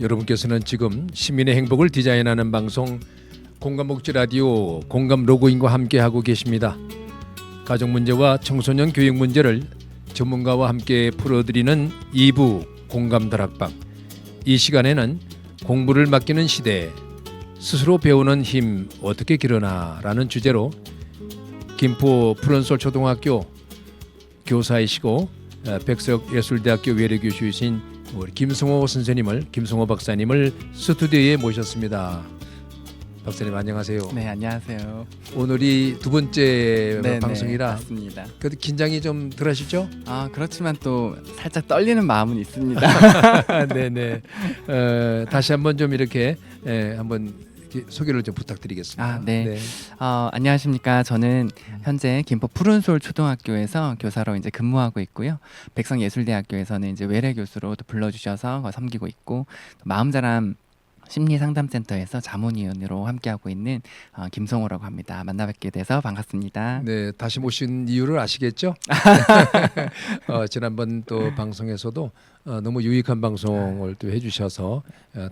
여러분께서는 지금 시민의 행복을 디자인하는 방송 공감복지 라디오 공감 로그인과 함께하고 계십니다. 가족 문제와 청소년 교육 문제를 전문가와 함께 풀어드리는 2부 공감 다락방. 이 시간에는 공부를 맡기는 시대, 스스로 배우는 힘 어떻게 기르나라는 주제로 김포 푸른솔 초등학교 교사이시고 백석예술대학교 외래교수이신 우리 김성호 박사님을 스튜디오에 모셨습니다. 박사님 안녕하세요. 네, 안녕하세요. 오늘이 두 번째 네, 방송이라 맞습니다. 그래도 긴장이 좀 덜하시죠? 그렇지만 또 살짝 떨리는 마음은 있습니다. 네네. 다시 한번 좀 이렇게 한번 이렇게 소개를 좀 부탁드리겠습니다. 네. 안녕하십니까. 저는 현재 김포 푸른솔 초등학교에서 교사로 이제 근무하고 있고요. 백성예술대학교에서는 이제 외래 교수로 또 불러주셔서 섬기고 있고, 마음자람 심리상담센터에서 자문위원으로 함께하고 있는 김성호라고 합니다. 만나 뵙게 돼서 반갑습니다. 네, 다시 모신 이유를 아시겠죠? 지난번 또 방송에서도 너무 유익한 방송을 또 해주셔서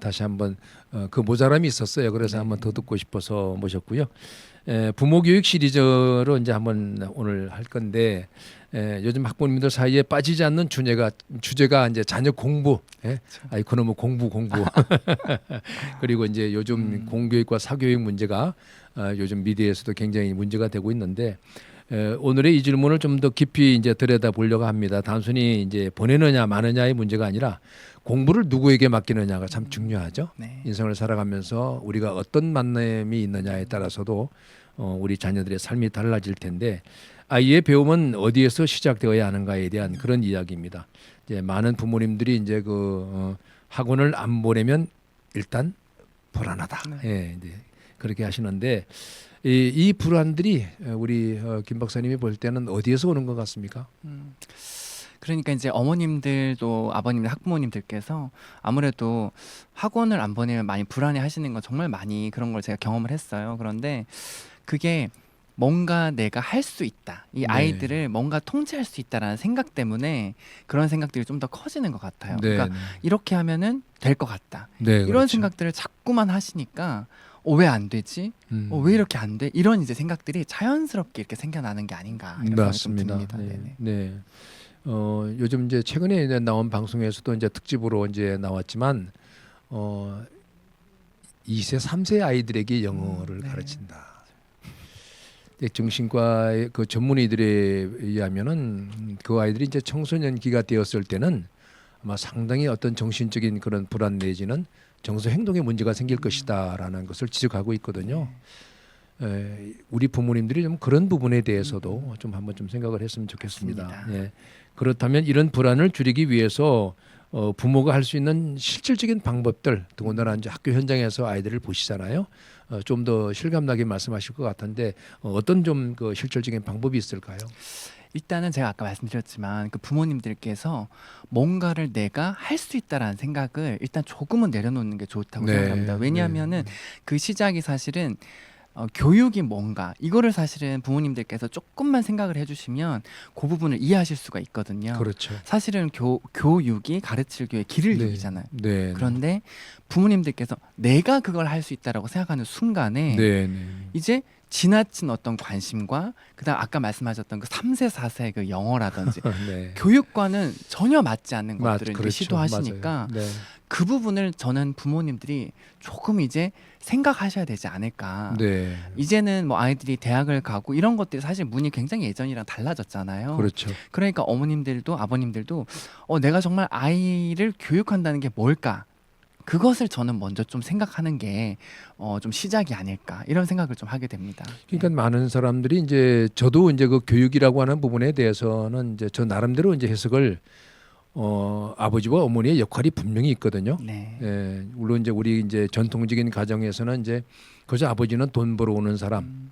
다시 한번 그 모자람이 있었어요. 그래서 한번 더 듣고 싶어서 모셨고요. 부모 교육 시리즈로 이제 한번 오늘 할 건데 요즘 학부모님들 사이에 빠지지 않는 주제가 이제 자녀 공부, 그놈의 공부 그리고 이제 요즘 공교육과 사교육 문제가 요즘 미디어에서도 굉장히 문제가 되고 있는데 오늘의 이 질문을 좀 더 깊이 이제 들여다 보려고 합니다. 단순히 이제 보내느냐 마느냐의 문제가 아니라 공부를 누구에게 맡기느냐가 참 중요하죠. 네. 인생을 살아가면서 우리가 어떤 만남이 있느냐에 따라서도 우리 자녀들의 삶이 달라질 텐데 아이의 배움은 어디에서 시작되어야 하는가에 대한 그런 이야기입니다. 이제 많은 부모님들이 이제 학원을 안 보내면 일단 불안하다. 이제 그렇게 하시는데 이 불안들이 우리 김 박사님이 볼 때는 어디에서 오는 것 같습니까? 그러니까 이제 어머님들도 아버님들 학부모님들께서 아무래도 학원을 안 보내면 많이 불안해 하시는 건 정말 많이 그런 걸 제가 경험을 했어요. 그런데 그게 뭔가 내가 할 수 있다, 이 아이들을 뭔가 통제할 수 있다라는 생각 때문에 그런 생각들이 좀 더 커지는 것 같아요. 그러니까 이렇게 하면은 될 것 같다, 이런 그렇죠. 생각들을 자꾸만 하시니까 왜 안 되지? 왜 이렇게 안 돼? 이런 이제 생각들이 자연스럽게 이렇게 생겨나는 게 아닌가 이런 생각이 좀 듭니다. 네. 요즘 이제 최근에 이제 나온 방송에서도 이제 특집으로 이제 나왔지만 2세, 3세 아이들에게 영어를 가르친다. 정신과의 그 전문의들에 의하면은 그 아이들이 이제 청소년기가 되었을 때는 아마 상당히 어떤 정신적인 그런 불안 내지는 정서 행동에 문제가 생길 것이다라는 것을 지적하고 있거든요. 우리 부모님들이 좀 그런 부분에 대해서도 좀 한번 좀 생각을 했으면 좋겠습니다. 그렇다면 이런 불안을 줄이기 위해서 부모가 할 수 있는 실질적인 방법들, 더군다나 이제 학교 현장에서 아이들을 보시잖아요. 좀 더 실감나게 말씀하실 것 같은데 어떤 좀 그 실질적인 방법이 있을까요? 일단은 제가 아까 말씀드렸지만 그 부모님들께서 뭔가를 내가 할 수 있다라는 생각을 일단 조금은 내려놓는 게 좋다고 생각합니다. 왜냐하면은 그 시작이 사실은 교육이 뭔가 이거를 사실은 부모님들께서 조금만 생각을 해주시면 그 부분을 이해하실 수가 있거든요. 그렇죠. 사실은 교육이 가르칠 교의 길을 이루잖아요. 그런데 부모님들께서 내가 그걸 할 수 있다라고 생각하는 순간에 이제 지나친 어떤 관심과 그다음 아까 말씀하셨던 그 3세, 4세 그 영어라든지 교육과는 전혀 맞지 않는 것들을 이제 시도하시니까 그 부분을 저는 부모님들이 조금 이제 생각하셔야 되지 않을까. 이제는 뭐 아이들이 대학을 가고 이런 것들이 사실 문이 굉장히 예전이랑 달라졌잖아요. 그렇죠. 그러니까 어머님들도 아버님들도 내가 정말 아이를 교육한다는 게 뭘까? 그것을 저는 먼저 좀 생각하는 게 좀 시작이 아닐까 이런 생각을 좀 하게 됩니다. 그러니까 많은 사람들이 이제 저도 이제 그 교육이라고 하는 부분에 대해서는 이제 저 나름대로 이제 해석을 아버지와 어머니의 역할이 분명히 있거든요. 물론 이제 우리 이제 전통적인 가정에서는 이제 그저 아버지는 돈 벌어오는 사람,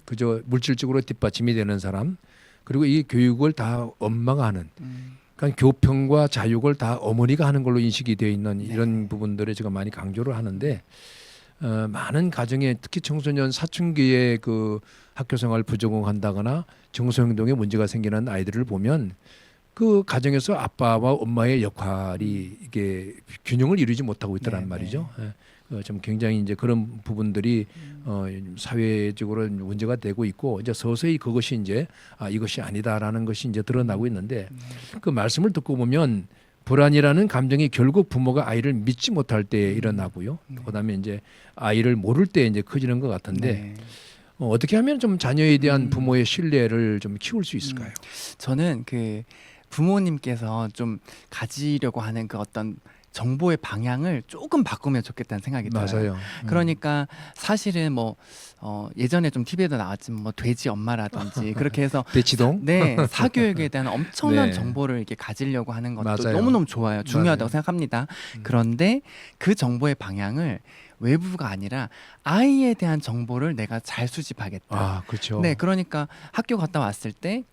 그저 물질적으로 뒷받침이 되는 사람, 그리고 이 교육을 다 엄마가 하는. 그러니까 교평과 자육을 다 어머니가 하는 걸로 인식이 되어 있는 이런 부분들을 제가 많이 강조를 하는데 많은 가정에 특히 청소년 사춘기에 그 학교 생활 부적응한다거나 정서 행동에 문제가 생기는 아이들을 보면 그 가정에서 아빠와 엄마의 역할이 이게 균형을 이루지 못하고 있다란 네, 말이죠. 예. 좀 굉장히 이제 그런 부분들이 사회적으로 문제가 되고 있고 이제 서서히 그것이 이제 이것이 아니다라는 것이 이제 드러나고 있는데 그 말씀을 듣고 보면 불안이라는 감정이 결국 부모가 아이를 믿지 못할 때 일어나고요. 그다음에 이제 아이를 모를 때 이제 커지는 것 같은데 네. 어떻게 하면 좀 자녀에 대한 부모의 신뢰를 좀 키울 수 있을까요? 저는 그 부모님께서 좀 가지려고 하는 그 어떤 정보의 방향을 조금 바꾸면 좋겠다는 생각이 들어요. 맞아요. 그러니까 사실은 뭐 예전에 좀 TV에도 나왔지만 뭐 돼지 엄마라든지 그렇게 해서 대치동? 네, 사교육에 대한 엄청난 네. 정보를 이렇게 가지려고 하는 것도 맞아요. 너무너무 좋아요. 중요하다고 맞아요. 생각합니다. 그런데 그 정보의 방향을 외부가 아니라 아이에 대한 정보를 내가 잘 수집하겠다. 그렇죠. 네, 그러니까 학교 갔다 왔을 때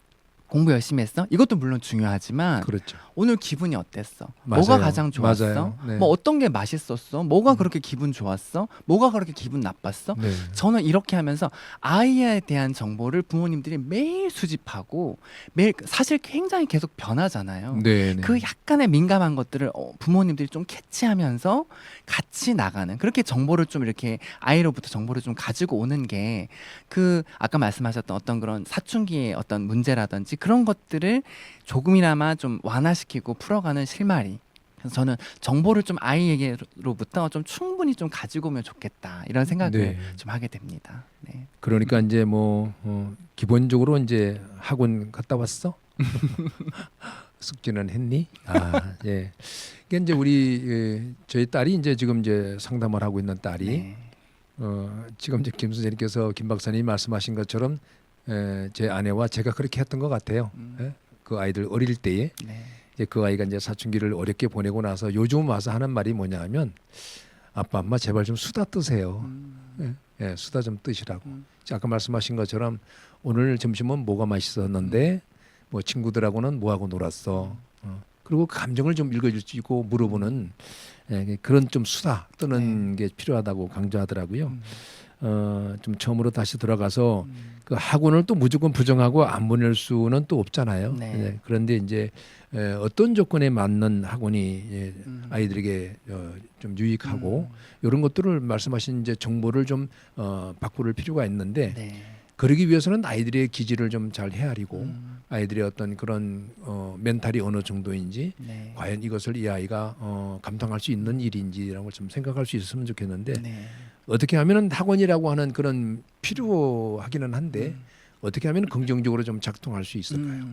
공부 열심히 했어? 이것도 물론 중요하지만 그렇죠. 오늘 기분이 어땠어? 맞아요. 뭐가 가장 좋았어? 맞아요. 네. 뭐 어떤 게 맛있었어? 뭐가 그렇게 기분 좋았어? 뭐가 그렇게 기분 나빴어? 네. 저는 이렇게 하면서 아이에 대한 정보를 부모님들이 매일 수집하고 매일 사실 굉장히 계속 변하잖아요. 네. 그 약간의 민감한 것들을 부모님들이 좀 캐치하면서 같이 나가는 그렇게 정보를 좀 이렇게 아이로부터 정보를 좀 가지고 오는 게 그 아까 말씀하셨던 어떤 그런 사춘기의 어떤 문제라든지 그런 것들을 조금이나마 좀 완화시키고 풀어가는 실마리. 그래서 저는 정보를 좀 아이에게로부터 좀 충분히 좀 가지고 오면 좋겠다 이런 생각을 네. 좀 하게 됩니다. 네. 그러니까 이제 뭐 기본적으로 이제 학원 갔다 왔어? 숙제는 했니? 예. 이게 이제 우리 저희 딸이 이제 지금 이제 상담을 하고 있는 딸이 네. 지금 이제 김 선생님께서 김 박사님이 말씀하신 것처럼 제 아내와 제가 그렇게 했던 것 같아요. 예? 그 아이들 어릴 때에 네. 이제 그 아이가 이제 사춘기를 어렵게 보내고 나서 요즘 와서 하는 말이 뭐냐면 아빠 엄마 제발 좀 수다 뜨세요. 예, 수다 좀 뜨시라고. 아까 말씀하신 것처럼 오늘 점심은 뭐가 맛있었는데 뭐 친구들하고는 뭐 하고 놀았어. 그리고 감정을 좀 읽어주고 물어보는 그런 좀 수다 뜨는 게 필요하다고 강조하더라고요. 좀 처음으로 다시 돌아가서 그 학원을 또 무조건 부정하고 안 보낼 수는 또 없잖아요. 네. 그런데 이제 어떤 조건에 맞는 학원이 아이들에게 좀 유익하고 이런 것들을 말씀하신 이제 정보를 좀 바꿀 필요가 있는데 네. 그러기 위해서는 아이들의 기질을 좀 잘 헤아리고 아이들의 어떤 그런 멘탈이 어느 정도인지 네. 과연 이것을 이 아이가 감당할 수 있는 일인지라는 걸 좀 생각할 수 있었으면 좋겠는데 네. 어떻게 하면은 학원이라고 하는 그런 필요하기는 한데 어떻게 하면 긍정적으로 좀 작동할 수 있을까요?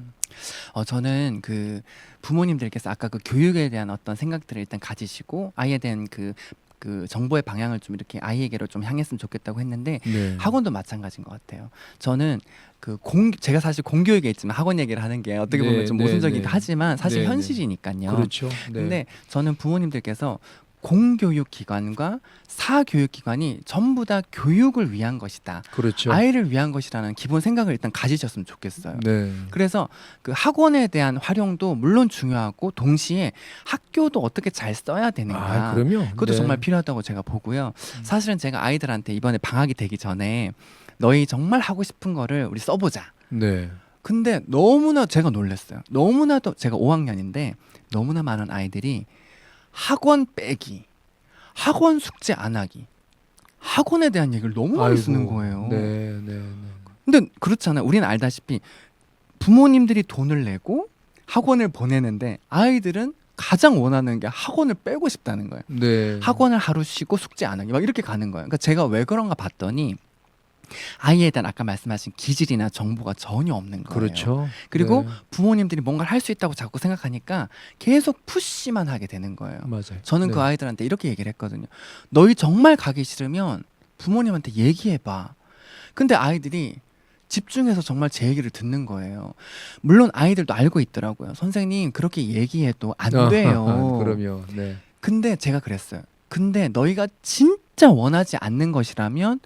저는 그 부모님들께서 아까 그 교육에 대한 어떤 생각들을 일단 가지시고 아이에 대한 그 정보의 방향을 좀 이렇게 아이에게로 좀 향했으면 좋겠다고 했는데 네. 학원도 마찬가지인 것 같아요. 저는 제가 사실 공교육에 있지만 학원 얘기를 하는 게 어떻게 보면 좀 모순적이긴 하지만 사실 현실이니까요. 그렇죠. 근데 저는 부모님들께서 공교육 기관과 사교육 기관이 전부 다 교육을 위한 것이다. 그렇죠. 아이를 위한 것이라는 기본 생각을 일단 가지셨으면 좋겠어요. 네. 그래서 그 학원에 대한 활용도 물론 중요하고 동시에 학교도 어떻게 잘 써야 되는가. 그럼요. 그것도 정말 필요하다고 제가 보고요. 사실은 제가 아이들한테 이번에 방학이 되기 전에 너희 정말 하고 싶은 거를 우리 써보자. 네. 근데 너무나 제가 놀랐어요. 너무나도 제가 5학년인데 너무나 많은 아이들이 학원 빼기, 학원 숙제 안 하기, 학원에 대한 얘기를 너무 많이 쓰는 거예요. 네. 근데 그렇잖아요. 우리는 알다시피 부모님들이 돈을 내고 학원을 보내는데 아이들은 가장 원하는 게 학원을 빼고 싶다는 거예요. 네. 학원을 하루 쉬고 숙제 안 하기 막 이렇게 가는 거예요. 그러니까 제가 왜 그런가 봤더니 아이에 대한 아까 말씀하신 기질이나 정보가 전혀 없는 거예요. 그렇죠. 그리고 네. 부모님들이 뭔가를 할 수 있다고 자꾸 생각하니까 계속 푸시만 하게 되는 거예요. 맞아요. 저는 네. 그 아이들한테 이렇게 얘기를 했거든요. 너희 정말 가기 싫으면 부모님한테 얘기해봐. 근데 아이들이 집중해서 정말 제 얘기를 듣는 거예요. 물론 아이들도 알고 있더라고요. 선생님 그렇게 얘기해도 안 돼요. 그럼요. 네. 근데 제가 그랬어요. 근데 너희가 진짜 원하지 않는 것이라면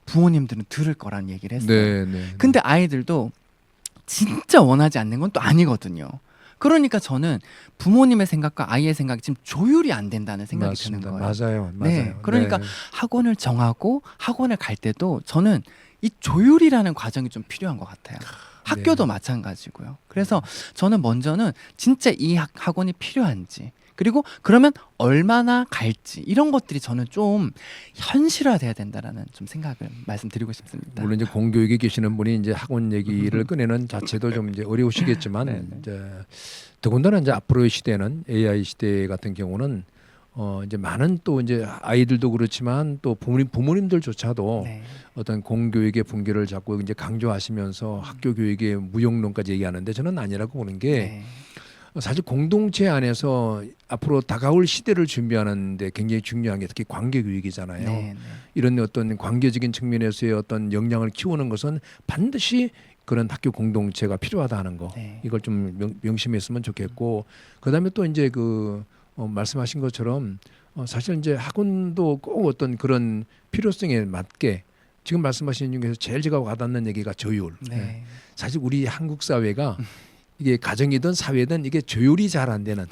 부모님들은 들을 거란 얘기를 했어요. 네. 근데 아이들도 진짜 원하지 않는 건 또 아니거든요. 그러니까 저는 부모님의 생각과 아이의 생각이 지금 조율이 안 된다는 생각이 맞습니다. 드는 거예요. 맞아요. 네, 그러니까 네. 학원을 정하고 학원을 갈 때도 저는 이 조율이라는 과정이 좀 필요한 것 같아요. 학교도 마찬가지고요. 그래서 저는 먼저는 진짜 이 학원이 필요한지, 그리고 그러면 얼마나 갈지, 이런 것들이 저는 좀 현실화돼야 된다라는 좀 생각을 말씀드리고 싶습니다. 물론 이제 공교육에 계시는 분이 이제 학원 얘기를 꺼내는 자체도 좀 이제 어려우시겠지만 이제 더군다나 이제 앞으로의 시대는 AI 시대 같은 경우는 이제 많은 또 이제 아이들도 그렇지만 또 부모님들조차도 어떤 공교육의 분계를 자꾸 이제 강조하시면서 학교 교육의 무용론까지 얘기하는데 저는 아니라고 보는 게 사실 공동체 안에서 앞으로 다가올 시대를 준비하는데 굉장히 중요한 게 특히 관계 교육이잖아요. 이런 어떤 관계적인 측면에서의 어떤 역량을 키우는 것은 반드시 그런 학교 공동체가 필요하다는 거, 이걸 좀 명심했으면 좋겠고, 그다음에 또 이제 그 말씀하신 것처럼 사실 이제 학원도 꼭 어떤 그런 필요성에 맞게 지금 말씀하신 중에서 제일 제가 와닿는 얘기가 조율. 사실 우리 한국 사회가 이게 가정이든 사회든 이게 조율이 잘 안 되는,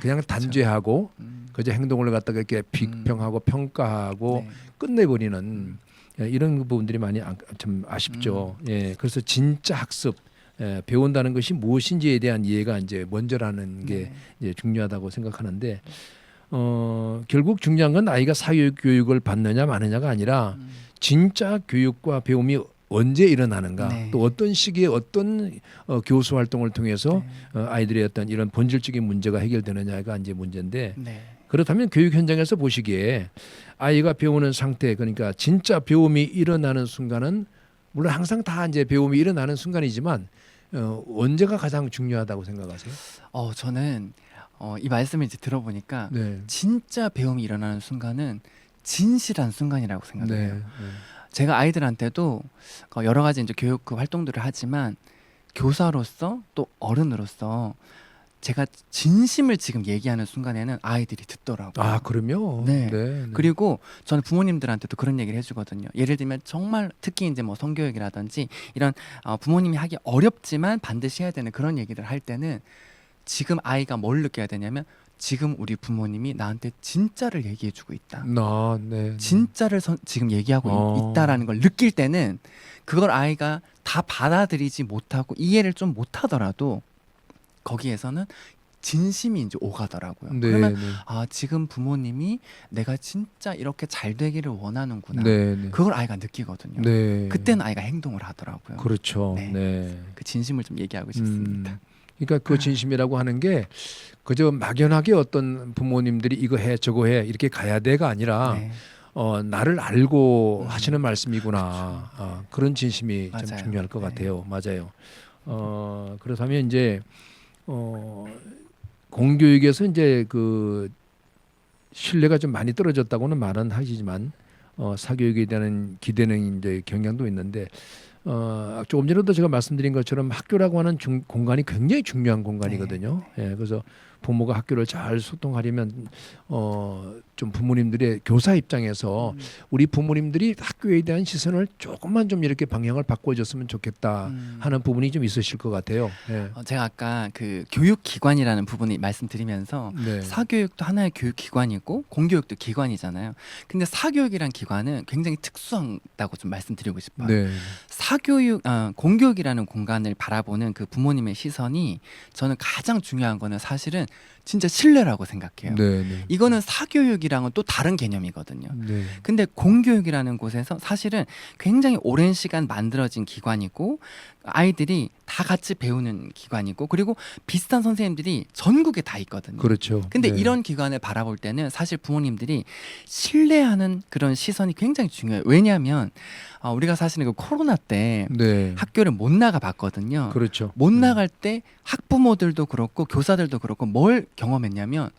그냥 단죄하고 그저 행동을 갖다가 이렇게 비평하고 평가하고 끝내버리는 이런 부분들이 많이 좀 아쉽죠. 그래서 진짜 학습, 배운다는 것이 무엇인지에 대한 이해가 이제 먼저라는 게 이제 중요하다고 생각하는데, 결국 중요한 건 아이가 사회 교육을 받느냐 마느냐가 아니라 진짜 교육과 배움이 언제 일어나는가, 또 어떤 시기에 어떤 교수 활동을 통해서 아이들의 어떤 이런 본질적인 문제가 해결되느냐가 이제 문제인데, 그렇다면 교육 현장에서 보시기에 아이가 배우는 상태, 그러니까 진짜 배움이 일어나는 순간은 물론 항상 다 이제 배움이 일어나는 순간이지만 언제가 가장 중요하다고 생각하세요? 저는 이 말씀을 이제 들어보니까 진짜 배움이 일어나는 순간은 진실한 순간이라고 생각해요. 제가 아이들한테도 여러 가지 이제 교육 그 활동들을 하지만 교사로서 또 어른으로서 제가 진심을 지금 얘기하는 순간에는 아이들이 듣더라고요. 아, 그럼요. 그리고 저는 부모님들한테도 그런 얘기를 해주거든요. 예를 들면 정말 특히 이제 뭐 성교육이라든지 이런 부모님이 하기 어렵지만 반드시 해야 되는 그런 얘기를 할 때는 지금 아이가 뭘 느껴야 되냐면 지금 우리 부모님이 나한테 진짜를 얘기해주고 있다. 진짜를 지금 얘기하고 있다라는 걸 느낄 때는 그걸 아이가 다 받아들이지 못하고 이해를 좀 못하더라도 거기에서는 진심이 이제 오가더라고요. 그러면 지금 부모님이 내가 진짜 이렇게 잘 되기를 원하는구나. 그걸 아이가 느끼거든요. 그때는 아이가 행동을 하더라고요. 그렇죠. 그 진심을 좀 얘기하고 싶습니다. 그러니까 그 진심이라고 하는 게 그저 막연하게 어떤 부모님들이 이거 해 저거 해 이렇게 가야 돼가 아니라 나를 알고 하시는 말씀이구나. 그런 진심이 좀 중요할 것 같아요. 맞아요. 그렇다면 이제 공교육에서 이제 그 신뢰가 좀 많이 떨어졌다고는 말은 하시지만 사교육에 대한 기대는 이제 경향도 있는데, 조금 전에도 제가 말씀드린 것처럼 학교라고 하는 공간이 굉장히 중요한 공간이거든요. 그래서 부모가 학교를 잘 소통하려면 좀 부모님들의 교사 입장에서 우리 부모님들이 학교에 대한 시선을 조금만 좀 이렇게 방향을 바꿔줬으면 좋겠다 하는 부분이 좀 있으실 것 같아요. 제가 아까 그 교육기관이라는 부분이 말씀드리면서 사교육도 하나의 교육기관이고 공교육도 기관이잖아요. 근데 사교육이란 기관은 굉장히 특수하다고 좀 말씀드리고 싶어요. 공교육이라는 공간을 바라보는 그 부모님의 시선이 저는 가장 중요한 거는 사실은 진짜 신뢰라고 생각해요. 이거는 사교육이랑은 또 다른 개념이거든요. 근데 공교육이라는 곳에서 사실은 굉장히 오랜 시간 만들어진 기관이고 아이들이 다 같이 배우는 기관이고 그리고 비슷한 선생님들이 전국에 다 있거든요. 그렇죠. 근데 이런 기관을 바라볼 때는 사실 부모님들이 신뢰하는 그런 시선이 굉장히 중요해요. 왜냐하면 우리가 사실은 그 코로나 때 학교를 못 나가 봤거든요. 그렇죠. 못 나갈 때 학부모들도 그렇고 교사들도 그렇고 뭘 경험했냐면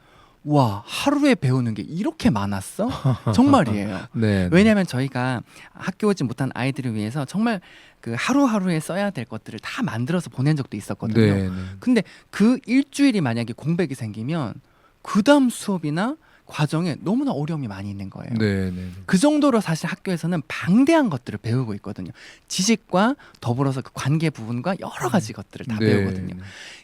와, 하루에 배우는 게 이렇게 많았어? 정말이에요. 왜냐하면 저희가 학교 오지 못한 아이들을 위해서 정말 그 하루하루에 써야 될 것들을 다 만들어서 보낸 적도 있었거든요. 근데 그 일주일이 만약에 공백이 생기면 그 다음 수업이나 과정에 너무나 어려움이 많이 있는 거예요. 그 정도로 사실 학교에서는 방대한 것들을 배우고 있거든요. 지식과 더불어서 그 관계 부분과 여러 가지 것들을 다 배우거든요.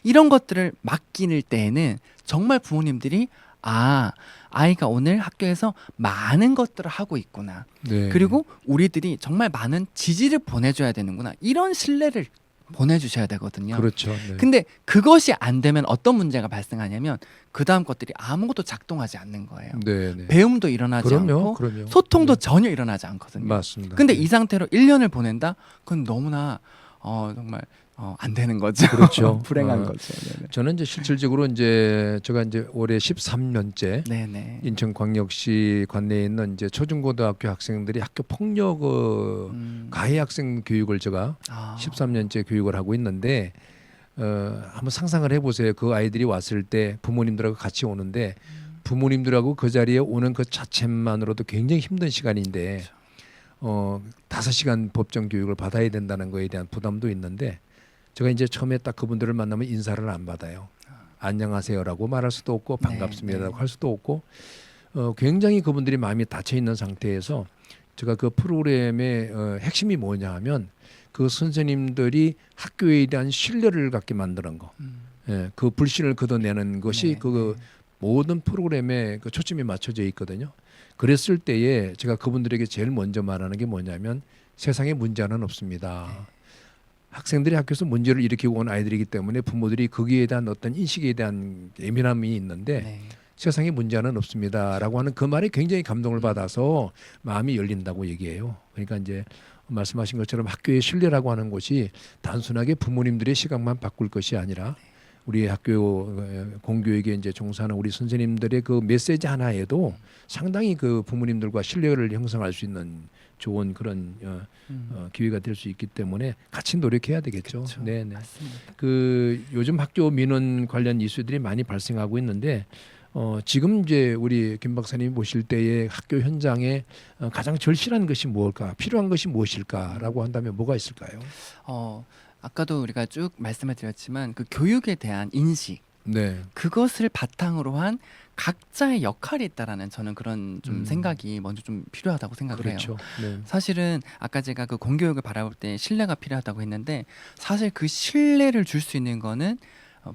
이런 것들을 맡길 때에는 정말 부모님들이 아이가 오늘 학교에서 많은 것들을 하고 있구나. 그리고 우리들이 정말 많은 지지를 보내줘야 되는구나. 이런 신뢰를 보내주셔야 되거든요. 그렇죠. 네. 근데 그것이 안 되면 어떤 문제가 발생하냐면 그 다음 것들이 아무것도 작동하지 않는 거예요. 네, 네. 배움도 일어나지 않고 소통도 전혀 일어나지 않거든요. 맞습니다. 근데 이 상태로 1년을 보낸다? 그건 너무나 정말 안 되는 거죠. 그렇죠. 불행한 거죠. 네네. 저는 이제 실질적으로 이제 제가 이제 올해 13년째 네네. 인천광역시 관내에 있는 이제 초중고등학교 학생들이 학교 폭력 가해 학생 교육을 제가 13년째 교육을 하고 있는데 한번 상상을 해보세요. 그 아이들이 왔을 때 부모님들하고 같이 오는데 부모님들하고 그 자리에 오는 그 자체만으로도 굉장히 힘든 시간인데 5시간 법정 교육을 받아야 된다는 거에 대한 부담도 있는데 제가 이제 처음에 딱 그분들을 만나면 인사를 안 받아요. 안녕하세요라고 말할 수도 없고 반갑습니다라고 할 수도 없고 굉장히 그분들이 마음이 닫혀 있는 상태에서 제가 그 프로그램의 핵심이 뭐냐 하면 그 선생님들이 학교에 대한 신뢰를 갖게 만드는 거, 그 불신을 걷어내는 것이 그 모든 프로그램에 그 초점이 맞춰져 있거든요. 그랬을 때에 제가 그분들에게 제일 먼저 말하는 게 뭐냐면 세상에 문제는 없습니다. 학생들이 학교에서 문제를 일으키고 온 아이들이기 때문에 부모들이 거기에 대한 어떤 인식에 대한 예민함이 있는데 세상에 문제는 없습니다라고 하는 그 말에 굉장히 감동을 받아서 마음이 열린다고 얘기해요. 그러니까 이제 말씀하신 것처럼 학교의 신뢰라고 하는 것이 단순하게 부모님들의 시각만 바꿀 것이 아니라 우리 학교 공교육에 이제 종사하는 우리 선생님들의 그 메시지 하나에도 상당히 그 부모님들과 신뢰를 형성할 수 있는 좋은 그런 기회가 될 수 있기 때문에 같이 노력해야 되겠죠. 그렇죠. 네, 네. 맞습니다. 그 요즘 학교 민원 관련 이슈들이 많이 발생하고 있는데 지금 이제 우리 김 박사님 보실 때의 학교 현장에 가장 절실한 것이 무엇일까, 필요한 것이 무엇일까라고 한다면 뭐가 있을까요? 아까도 우리가 쭉 말씀을 드렸지만 그 교육에 대한 인식, 네. 그것을 바탕으로 한 각자의 역할이 있다라는 저는 그런 좀 생각이 먼저 좀 필요하다고 생각을 그렇죠. 해요. 네. 사실은 아까 제가 그 공교육을 바라볼 때 신뢰가 필요하다고 했는데 사실 그 신뢰를 줄 수 있는 거는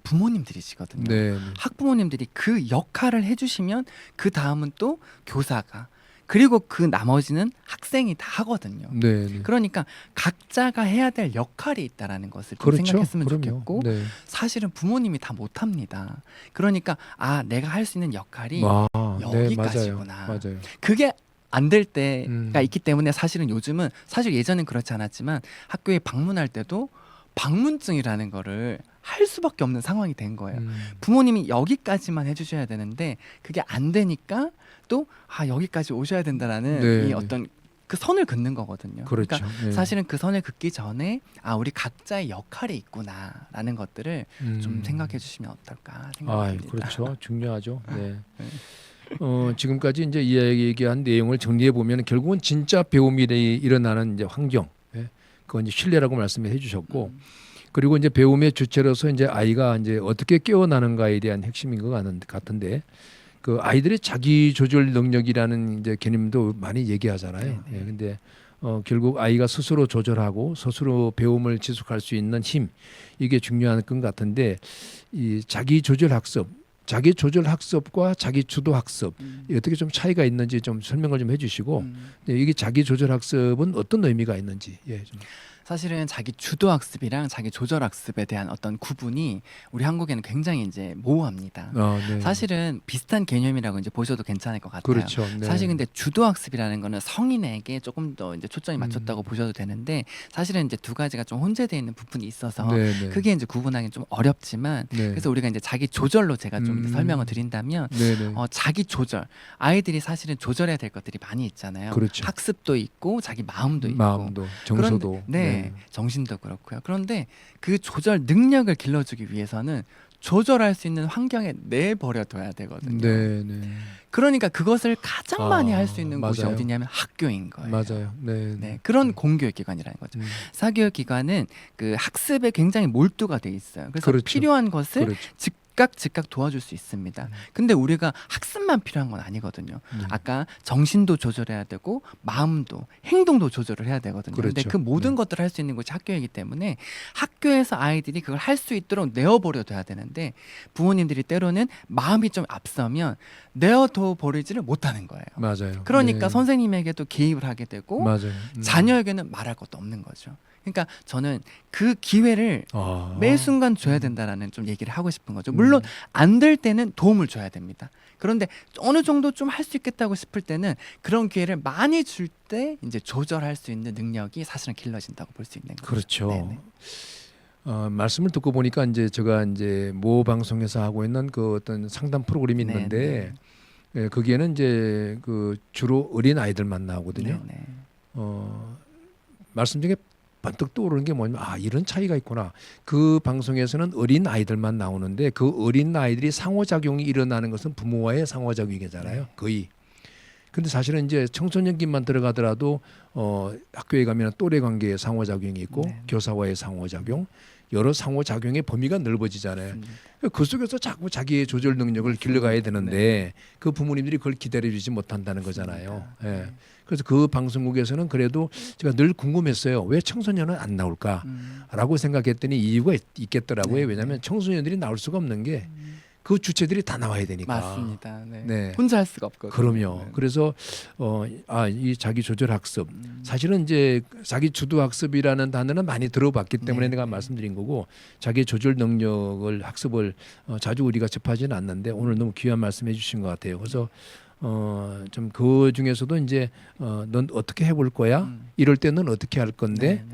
부모님들이시거든요. 네. 학부모님들이 그 역할을 해주시면 그 다음은 또 교사가 그리고 그 나머지는 학생이 다 하거든요. 네, 네. 그러니까 각자가 해야 될 역할이 있다라는 것을 좀 그렇죠. 생각했으면 그럼요. 좋겠고 네. 사실은 부모님이 다 못합니다. 그러니까 내가 할 수 있는 역할이 네, 여기까지구나. 맞아요. 그게 안 될 때가 있기 때문에 사실은 요즘은 사실 예전엔 그렇지 않았지만 학교에 방문할 때도 방문증이라는 거를 할 수밖에 없는 상황이 된 거예요. 부모님이 여기까지만 해주셔야 되는데 그게 안 되니까 또 여기까지 오셔야 된다라는 네, 이 어떤 그 선을 긋는 거거든요. 그렇죠. 그러니까 네. 사실은 그 선을 긋기 전에 우리 각자의 역할이 있구나라는 것들을 좀 생각해 주시면 어떨까 생각합니다. 그렇죠. 중요하죠. 네. 지금까지 이제 이야기한 내용을 정리해 보면 결국은 진짜 배움이 일어나는 이제 환경, 그건 이제 신뢰라고 말씀해 주셨고, 그리고 이제 배움의 주체로서 이제 아이가 이제 어떻게 깨어나는가에 대한 핵심인 것 같은데, 그 아이들의 자기 조절 능력이라는 이제 개념도 많이 얘기하잖아요. 근데 결국 아이가 스스로 조절하고 스스로 배움을 지속할 수 있는 힘, 이게 중요한 것 같은데, 이 자기 조절 학습, 자기 조절 학습과 자기 주도 학습 어떻게 좀 차이가 있는지 좀 설명을 좀 해주시고, 이게 자기 조절 학습은 어떤 의미가 있는지 좀. 사실은 자기 주도 학습이랑 자기 조절 학습에 대한 어떤 구분이 우리 한국에는 굉장히 이제 모호합니다. 네. 사실은 비슷한 개념이라고 이제 보셔도 괜찮을 것 같아요. 그렇죠. 네. 사실 근데 주도 학습이라는 거는 성인에게 조금 더 이제 초점이 맞췄다고 보셔도 되는데 사실은 이제 두 가지가 좀 혼재되어 있는 부분이 있어서 그게 이제 구분하기는 좀 어렵지만 그래서 우리가 이제 자기 조절로 제가 좀 이제 설명을 드린다면 자기 조절, 아이들이 사실은 조절해야 될 것들이 많이 있잖아요. 그렇죠. 학습도 있고 자기 마음도 있고 정서도 정신도 그렇고요. 그런데 그 조절 능력을 길러주기 위해서는 조절할 수 있는 환경에 내버려둬야 되거든요. 그러니까 그것을 가장 많이 할 수 있는 곳이 어디냐면 학교인 거예요. 맞아요. 그런 공교육 기관이라는 거죠. 사교육 기관은 그 학습에 굉장히 몰두가 돼 있어요. 그래서 필요한 것을 즉각 도와줄 수 있습니다. 근데 우리가 학습만 필요한 건 아니거든요. 아까 정신도 조절해야 되고 마음도 행동도 조절을 해야 되거든요. 근데 그 모든 것들을 할 수 있는 곳이 학교이기 때문에 학교에서 아이들이 그걸 할 수 있도록 내어버려둬야 되는데 부모님들이 때로는 마음이 좀 앞서면 내어둬 버리지를 못하는 거예요. 맞아요. 그러니까 선생님에게도 개입을 하게 되고 자녀에게는 말할 것도 없는 거죠. 그러니까 저는 그 기회를 매 순간 줘야 된다라는 좀 얘기를 하고 싶은 거죠. 물론 안 될 때는 도움을 줘야 됩니다. 그런데 어느 정도 좀 할 수 있겠다고 싶을 때는 그런 기회를 많이 줄 때 이제 조절할 수 있는 능력이 사실은 길러진다고 볼 수 있는 거죠. 그렇죠. 네네. 말씀을 듣고 보니까 이제 제가 이제 모 방송에서 하고 있는 그 어떤 상담 프로그램이 있는데 예, 거기에는 이제 그 주로 어린 아이들만 나오거든요. 네네. 말씀 중에 번뜩 떠오르는 게 뭐냐면 이런 차이가 있구나. 그 방송에서는 어린 아이들만 나오는데 그 어린 아이들이 상호작용이 일어나는 것은 부모와의 상호작용이잖아요. 거의. 근데 사실은 이제 청소년기만 들어가더라도 학교에 가면 또래 관계의 상호작용이 있고 교사와의 상호작용, 여러 상호작용의 범위가 넓어지잖아요. 그 속에서 자꾸 자기의 조절 능력을 길러가야 되는데 그 부모님들이 그걸 기다려주지 못한다는 거잖아요. 예. 그래서 그 방송국에서는 그래도 제가 늘 궁금했어요. 왜 청소년은 안 나올까라고 생각했더니 이유가 있겠더라고요. 왜냐하면 청소년들이 나올 수가 없는 게 그 주체들이 다 나와야 되니까. 맞습니다. 네. 네. 혼자 할 수가 없거든요. 그럼요. 그래서 이 자기 조절 학습 사실은 이제 자기 주도 학습이라는 단어는 많이 들어봤기 때문에 내가 말씀드린 거고 자기 조절 능력을 학습을 자주 우리가 접하지는 않는데 오늘 너무 귀한 말씀해 주신 것 같아요. 그래서 좀 그 중에서도 이제 넌 어떻게 해볼 거야? 이럴 때 넌 어떻게 할 건데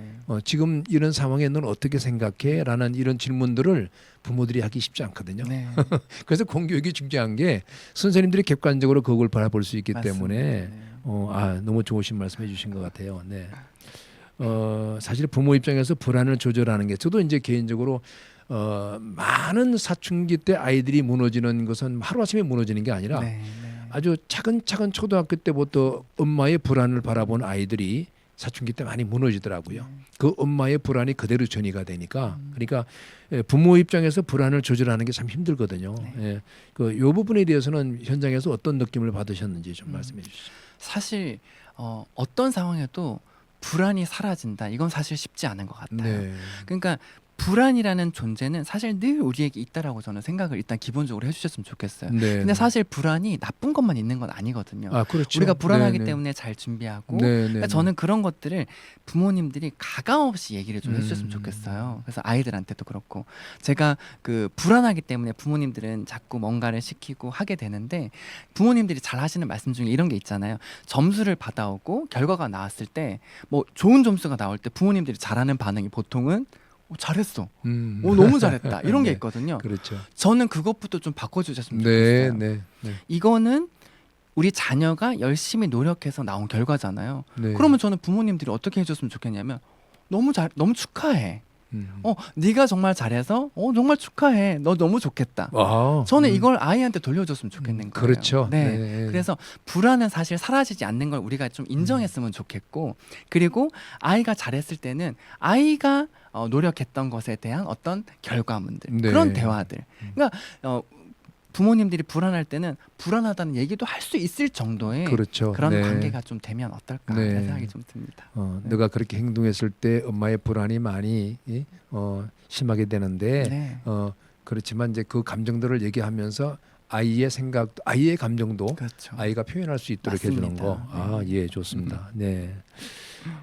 지금 이런 상황에 넌 어떻게 생각해? 라는 이런 질문들을 부모들이 하기 쉽지 않거든요. 네. 그래서 공교육이 중요한 게 선생님들이 객관적으로 그걸 바라볼 수 있기 맞습니다. 때문에 네. 너무 좋으신 말씀해 주신 것 같아요. 네. 사실 부모 입장에서 불안을 조절하는 게 저도 이제 개인적으로 많은 사춘기 때 아이들이 무너지는 것은 하루아침에 무너지는 게 아니라 아주 차근차근 초등학교 때부터 엄마의 불안을 바라본 아이들이 사춘기 때 많이 무너지더라고요. 그 엄마의 불안이 그대로 전이가 되니까 그러니까 부모 입장에서 불안을 조절하는 게 참 힘들거든요. 예. 요 부분에 대해서는 현장에서 어떤 느낌을 받으셨는지 좀 말씀해 주시죠. 사실 어떤 상황에도 불안이 사라진다. 이건 사실 쉽지 않은 것 같아요. 네. 그러니까 불안이라는 존재는 사실 늘 우리에게 있다라고 저는 생각을 일단 기본적으로 해주셨으면 좋겠어요. 네. 근데 사실 불안이 나쁜 것만 있는 건 아니거든요. 그렇죠. 우리가 불안하기 네네. 때문에 잘 준비하고 네네. 그러니까 저는 그런 것들을 부모님들이 가감없이 얘기를 좀 해주셨으면 좋겠어요. 그래서 아이들한테도 그렇고 제가 그 불안하기 때문에 부모님들은 자꾸 뭔가를 시키고 하게 되는데 부모님들이 잘 하시는 말씀 중에 이런 게 있잖아요. 점수를 받아오고 결과가 나왔을 때 뭐 좋은 점수가 나올 때 부모님들이 잘하는 반응이 보통은 잘했어. 너무 잘했다. 이런 게 있거든요. 그렇죠. 저는 그것부터 좀 바꿔주셨으면 네, 좋겠어요. 네. 이거는 우리 자녀가 열심히 노력해서 나온 결과잖아요. 네. 그러면 저는 부모님들이 어떻게 해줬으면 좋겠냐면 너무 축하해. 네가 정말 잘해서 정말 축하해. 너 너무 좋겠다. 저는 이걸 아이한테 돌려줬으면 좋겠는 거예요. 그렇죠. 네. 네. 그래서 불안은 사실 사라지지 않는 걸 우리가 좀 인정했으면 좋겠고 그리고 아이가 잘했을 때는 아이가 노력했던 것에 대한 어떤 결과물들 네. 그런 대화들. 그러니까 부모님들이 불안할 때는 불안하다는 얘기도 할 수 있을 정도의 그렇죠. 그런 네. 관계가 좀 되면 어떨까 네. 하는 생각이 좀 듭니다. 너가 그렇게 행동했을 때 엄마의 불안이 많이 심하게 되는데 네. 그렇지만 이제 그 감정들을 얘기하면서 아이의 생각, 아이의 감정도 그렇죠. 아이가 표현할 수 있도록 맞습니다. 해주는 거. 예, 좋습니다. 네.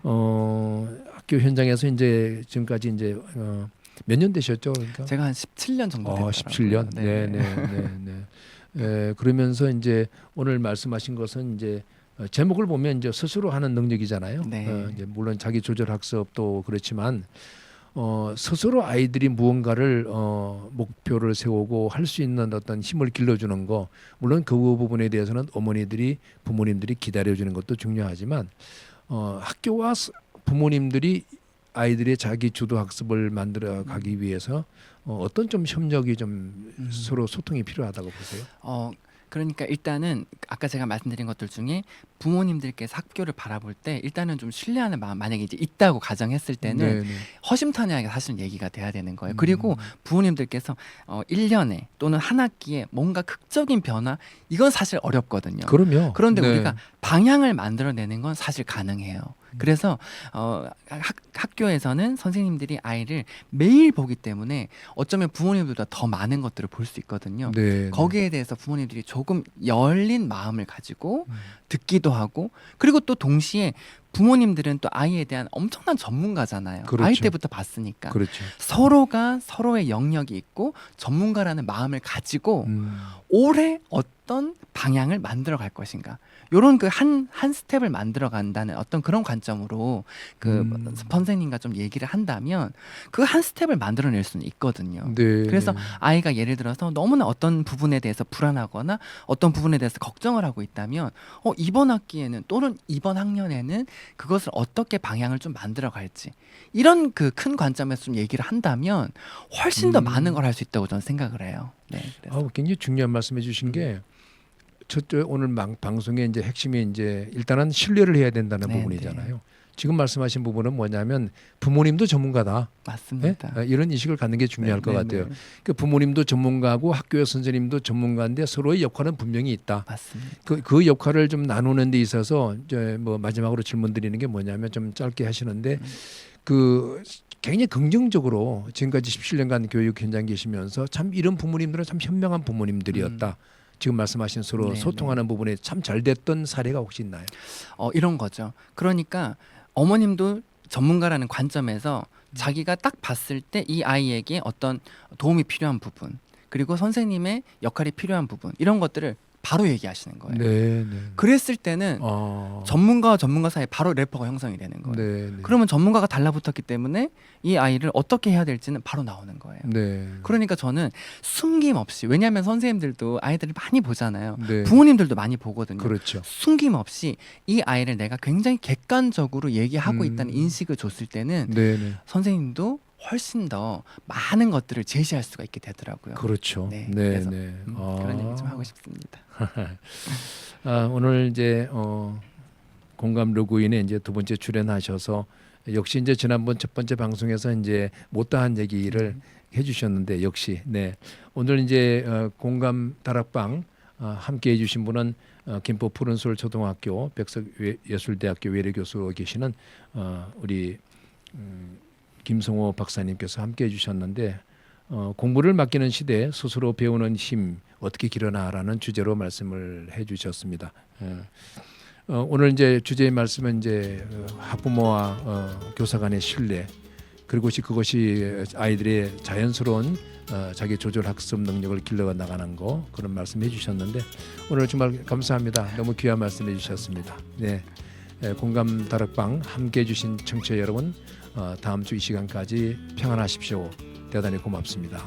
학교 현장에서 이제 지금까지 이제 몇 년 되셨죠? 그러니까? 제가 한 17년 정도 됐더라고요. 17년. 네. 그러면서 이제 오늘 말씀하신 것은 이제 제목을 보면 이제 스스로 하는 능력이잖아요. 네. 이제 물론 자기 조절 학습도 그렇지만 스스로 아이들이 무언가를 목표를 세우고 할 수 있는 어떤 힘을 길러주는 거 물론 그 부분에 대해서는 어머니들이 부모님들이 기다려주는 것도 중요하지만 학교와 부모님들이 아이들의 자기 주도 학습을 만들어 가기 위해서 어떤 좀 협력이 좀 서로 소통이 필요하다고 보세요? 그러니까 일단은 아까 제가 말씀드린 것들 중에 부모님들께서 학교를 바라볼 때 일단은 좀 신뢰하는 마음 만약에 이제 있다고 가정했을 때는 네네. 허심탄회하게 사실 얘기가 돼야 되는 거예요. 그리고 부모님들께서 1년에 또는 한 학기에 뭔가 극적인 변화 이건 사실 어렵거든요. 그럼요. 그런데 네. 우리가 방향을 만들어내는 건 사실 가능해요. 그래서 학교에서는 선생님들이 아이를 매일 보기 때문에 어쩌면 부모님들보다 더 많은 것들을 볼 수 있거든요. 네. 거기에 대해서 부모님들이 조금 열린 마음을 가지고 듣기도 하고 그리고 또 동시에 부모님들은 또 아이에 대한 엄청난 전문가잖아요. 그렇죠. 아이 때부터 봤으니까. 그렇죠. 서로가 서로의 영역이 있고 전문가라는 마음을 가지고 올해 어떤 방향을 만들어 갈 것인가. 요런 그 한 스텝을 만들어 간다는 어떤 그런 관점으로 그 선생님과 좀 얘기를 한다면 그 한 스텝을 만들어낼 수는 있거든요. 네, 그래서 네. 아이가 예를 들어서 너무나 어떤 부분에 대해서 불안하거나 어떤 부분에 대해서 걱정을 하고 있다면 이번 학기에는 또는 이번 학년에는 그것을 어떻게 방향을 좀 만들어 갈지 이런 그 큰 관점에서 좀 얘기를 한다면 훨씬 더 많은 걸 할 수 있다고 저는 생각을 해요. 네, 그래서. 굉장히 중요한 말씀해 주신 게 저쪽 오늘 방송의 이제 핵심이 이제 일단은 신뢰를 해야 된다는 네, 부분이잖아요. 네. 지금 말씀하신 부분은 뭐냐면 부모님도 전문가다. 맞습니다. 네? 이런 인식을 갖는 게 중요할 것 같아요. 그 부모님도 전문가고 학교의 선생님도 전문가인데 서로의 역할은 분명히 있다. 맞습니다. 그 역할을 좀 나누는 데 있어서 이제 뭐 마지막으로 질문 드리는 게 뭐냐면 좀 짧게 하시는데 그 굉장히 긍정적으로 지금까지 17년간 교육 현장 계시면서 참 이런 부모님들은 참 현명한 부모님들이었다. 지금 말씀하신 서로 소통하는 부분에 참 잘 됐던 사례가 혹시 있나요? 이런 거죠. 그러니까 어머님도 전문가라는 관점에서 자기가 딱 봤을 때 이 아이에게 어떤 도움이 필요한 부분 그리고 선생님의 역할이 필요한 부분 이런 것들을 바로 얘기하시는 거예요. 네. 그랬을 때는 전문가와 전문가 사이에 바로 래퍼가 형성이 되는 거예요. 네. 그러면 전문가가 달라붙었기 때문에 이 아이를 어떻게 해야 될지는 바로 나오는 거예요. 네. 그러니까 저는 숨김없이 왜냐하면 선생님들도 아이들을 많이 보잖아요. 네. 부모님들도 많이 보거든요. 그렇죠. 숨김없이 이 아이를 내가 굉장히 객관적으로 얘기하고 있다는 인식을 줬을 때는 선생님도 훨씬 더 많은 것들을 제시할 수가 있게 되더라고요. 그렇죠. 네. 그래서 그런 얘기 좀 하고 싶습니다. 오늘 이제 공감 로그인에 이제 두 번째 출연하셔서 역시 이제 지난번 첫 번째 방송에서 이제 못다한 얘기를 해주셨는데 역시 오늘 이제 공감 다락방 함께 해주신 분은 김포 푸른솔 초등학교 백석예술대학교 외래교수로 계시는 우리 김성호 박사님께서 함께 해주셨는데 공부를 맡기는 시대 스스로 배우는 힘 어떻게 길어나라는 주제로 말씀을 해주셨습니다. 오늘 이제 주제의 말씀은 이제 학부모와 교사 간의 신뢰 그리고 그것이 아이들의 자연스러운 자기 조절 학습 능력을 길러 나가는 거 그런 말씀해 주셨는데 오늘 정말 감사합니다. 너무 귀한 말씀해 주셨습니다. 네, 공감 다락방 함께 해주신 청취자 여러분 다음 주 이 시간까지 평안하십시오. 대단히 고맙습니다.